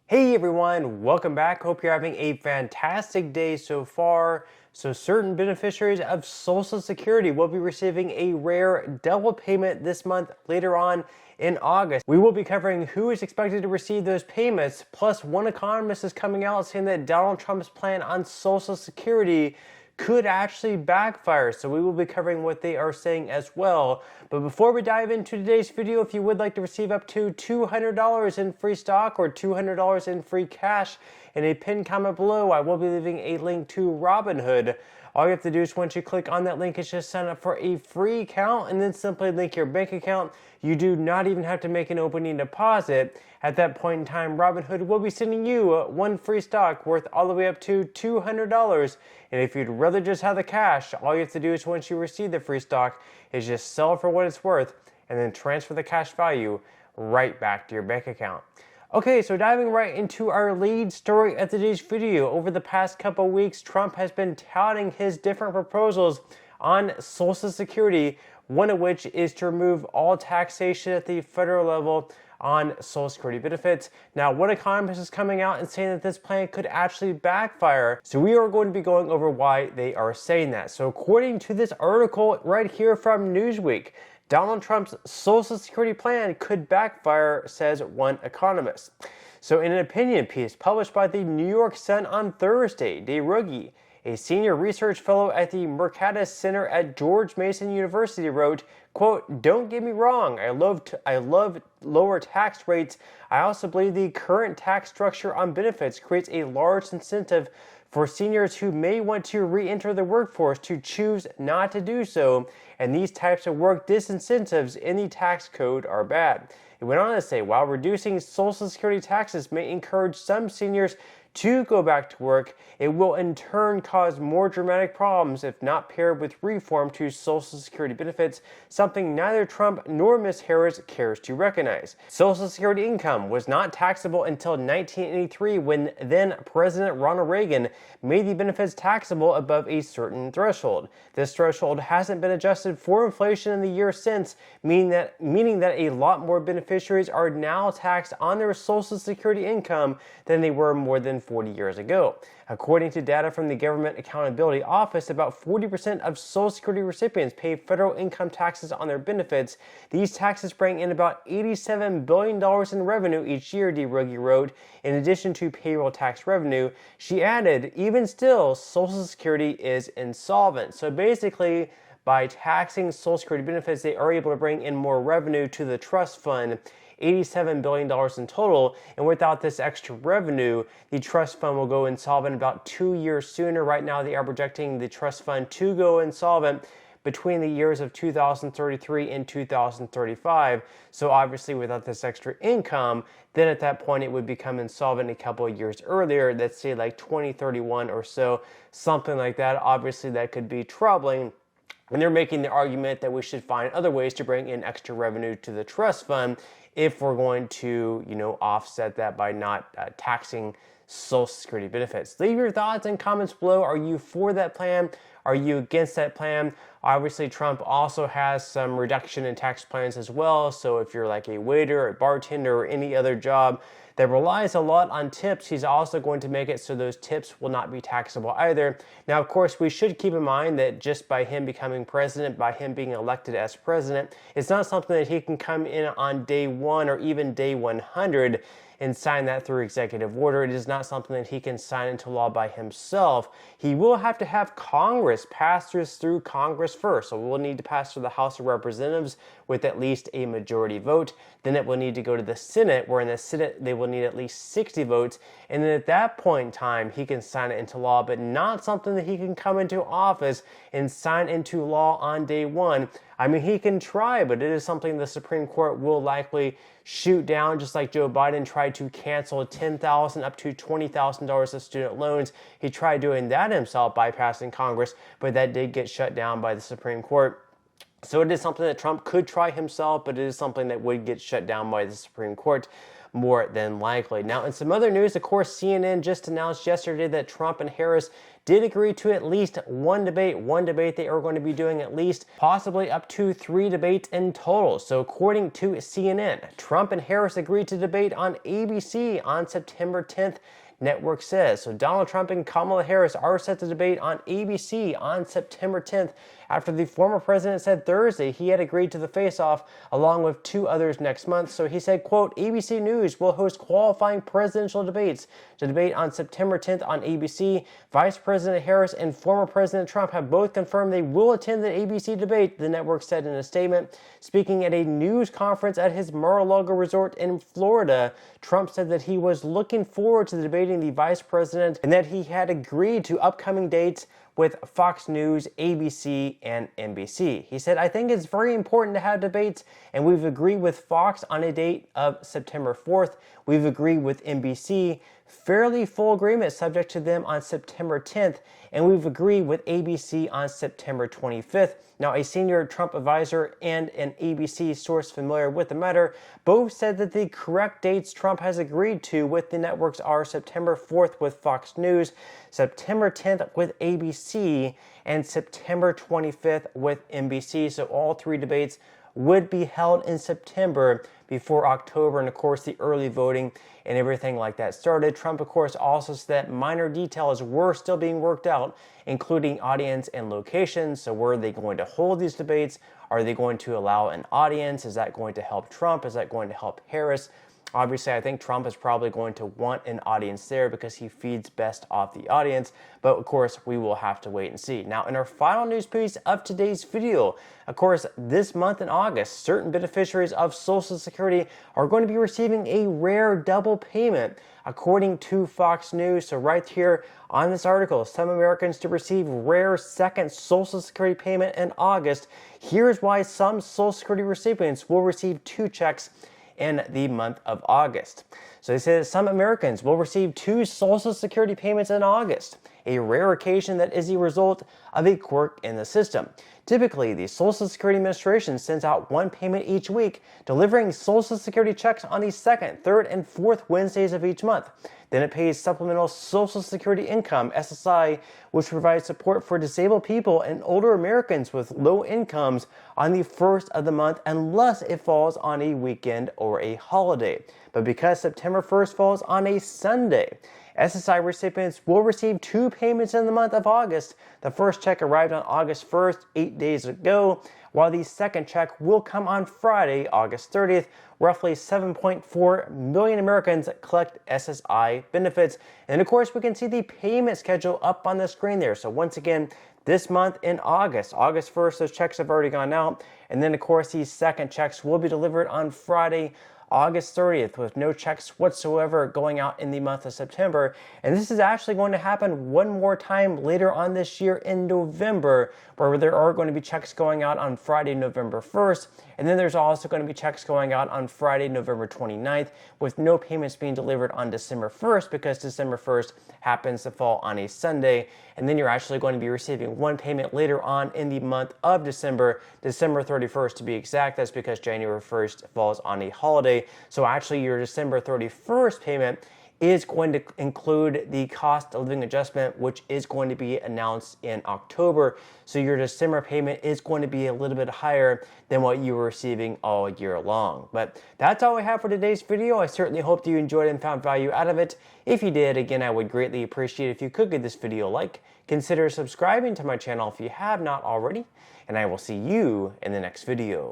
Hey everyone, welcome back. Hope you're having a fantastic day so far. So certain beneficiaries of Social Security will be receiving a rare double payment this month later on in August. We will be covering who is expected to receive those payments, plus one economist is coming out saying that Donald Trump's plan on Social Security could actually backfire. So we will be covering what they are saying as well. But before we dive into today's video, if you would like to receive up to $200 in free stock or $200 in free cash, in a pinned comment below, I will be leaving a link to Robinhood. All you have to do is once you click on that link, is just sign up for a free account and then simply link your bank account. You do not even have to make an opening deposit. At that point in time, Robinhood will be sending you one free stock worth all the way up to $200. And if you'd rather just have the cash, all you have to do is once you receive the free stock is just sell it for what it's worth and then transfer the cash value right back to your bank account. Okay, so diving right into our lead story of today's video. Over the past couple weeks, Trump has been touting his different proposals on Social Security, one of which is to remove all taxation at the federal level on Social Security benefits. Now, one economist is coming out and saying that this plan could actually backfire. So we are going to be going over why they are saying that. So according to this article right here from Newsweek, Donald Trump's Social Security plan could backfire, says one economist. So in an opinion piece published by the New York Sun on Thursday, Dave Ruggie, a senior research fellow at the Mercatus Center at George Mason University, wrote, quote, "Don't get me wrong, I love lower tax rates. I also believe the current tax structure on benefits creates a large incentive for seniors who may want to re-enter the workforce to choose not to do so, and these types of work disincentives in the tax code are bad." It went on to say, while reducing Social Security taxes may encourage some seniors to go back to work, it will in turn cause more dramatic problems if not paired with reform to Social Security benefits, something neither Trump nor Ms. Harris cares to recognize. Social Security income was not taxable until 1983, when then President Ronald Reagan made the benefits taxable above a certain threshold. This threshold hasn't been adjusted for inflation in the years since, meaning that a lot more beneficiaries are now taxed on their Social Security income than they were more than 40 years ago. According to data from the Government Accountability Office, about 40% of Social Security recipients pay federal income taxes on their benefits. These taxes bring in about $87 billion in revenue each year, DeRuggie wrote, in addition to payroll tax revenue. She added, even still, Social Security is insolvent. So basically, by taxing Social Security benefits, they are able to bring in more revenue to the trust fund, $87 billion in total, and without this extra revenue, the trust fund will go insolvent about 2 years sooner. Right now, they are projecting the trust fund to go insolvent between the years of 2033 and 2035. So obviously, without this extra income, then at that point, it would become insolvent a couple of years earlier, let's say like 2031 or so, something like that. Obviously, that could be troubling. And they're making the argument that we should find other ways to bring in extra revenue to the trust fund if we're going to, offset that by not taxing Social Security benefits. Leave your thoughts and comments below. Are you for that plan? Are you against that plan? Obviously, Trump also has some reduction in tax plans as well. So if you're like a waiter, a bartender, or any other job that relies a lot on tips, he's also going to make it so those tips will not be taxable either. Now, of course, we should keep in mind that just by him becoming president, by him being elected as president, it's not something that he can come in on day 1 or even day 100 and sign that through executive order. It is not something that he can sign into law by himself. He will have to have Congress pass this through Congress first. So we'll need to pass through the House of Representatives with at least a majority vote. Then it will need to go to the Senate, where in the Senate they will need at least 60 votes. And then at that point in time, he can sign it into law, but not something that he can come into office and sign into law on day 1. I mean, he can try, but it is something the Supreme Court will likely shoot down, just like Joe Biden tried to cancel $10,000 up to $20,000 of student loans. He tried doing that himself, bypassing Congress, but that did get shut down by the Supreme Court. So it is something that Trump could try himself, but it is something that would get shut down by the Supreme Court more than likely. Now, in some other news, of course, CNN just announced yesterday that Trump and Harris did agree to at least one debate they are going to be doing at least, possibly up to 3 debates in total. So according to CNN, Trump and Harris agreed to debate on ABC on September 10th, network says. So Donald Trump and Kamala Harris are set to debate on ABC on September 10th after the former president said Thursday he had agreed to the face-off along with 2 others next month. So he said, quote, ABC News will host qualifying presidential debates to debate on September 10th on ABC. Vice President Harris and former President Trump have both confirmed they will attend the ABC debate, the network said in a statement. Speaking at a news conference at his Mar-a-Lago resort in Florida, Trump said that he was looking forward to debating the vice president and that he had agreed to upcoming dates with Fox News, ABC, and NBC. He said, I think it's very important to have debates, and we've agreed with Fox on a date of September 4th. We've agreed with NBC, fairly full agreement subject to them on September 10th, and we've agreed with ABC on September 25th. Now, a senior Trump advisor and an ABC source familiar with the matter both said that the correct dates Trump has agreed to with the networks are September 4th with Fox News, September 10th with ABC, and September 25th with NBC. So all 3 debates would be held in September before October, and of course the early voting and everything like that started. Trump, of course, also said that minor details were still being worked out, including audience and locations. So where are they going to hold these debates? Are they going to allow an audience? Is that going to help Trump? Is that going to help Harris? Obviously, I think Trump is probably going to want an audience there because he feeds best off the audience. But of course, we will have to wait and see. Now, in our final news piece of today's video, of course, this month in August, certain beneficiaries of Social Security are going to be receiving a rare double payment, according to Fox News. So right here on this article, some Americans to receive rare second Social Security payment in August. Here's why some Social Security recipients will receive 2 checks in the month of August. So they say that some Americans will receive 2 Social Security payments in August, a rare occasion that is a result of a quirk in the system. Typically, the Social Security Administration sends out 1 payment each week, delivering Social Security checks on the 2nd, 3rd, and 4th Wednesdays of each month. Then it pays supplemental Social Security income, SSI, which provides support for disabled people and older Americans with low incomes on the 1st of the month unless it falls on a weekend or a holiday. But because September 1st falls on a Sunday, SSI recipients will receive 2 payments in the month of August. The first check arrived on August 1st, 8 days ago, while the second check will come on Friday, August 30th. Roughly 7.4 million Americans collect SSI benefits. And of course, we can see the payment schedule up on the screen there. So once again, this month in August 1st, those checks have already gone out. And then of course, these second checks will be delivered on Friday, August 30th, with no checks whatsoever going out in the month of September. And this is actually going to happen one more time later on this year in November, where there are going to be checks going out on Friday, November 1st. And then there's also going to be checks going out on Friday, November 29th, with no payments being delivered on December 1st because December 1st happens to fall on a Sunday. And then you're actually going to be receiving 1 payment later on in the month of December, December 31st to be exact. That's because January 1st falls on a holiday. So actually your December 31st payment is going to include the cost of living adjustment, which is going to be announced in October. So your December payment is going to be a little bit higher than what you were receiving all year long. But that's all we have for today's video. I certainly hope that you enjoyed and found value out of it. If you did, again, I would greatly appreciate if you could give this video a like. Consider subscribing to my channel if you have not already, and I will see you in the next video.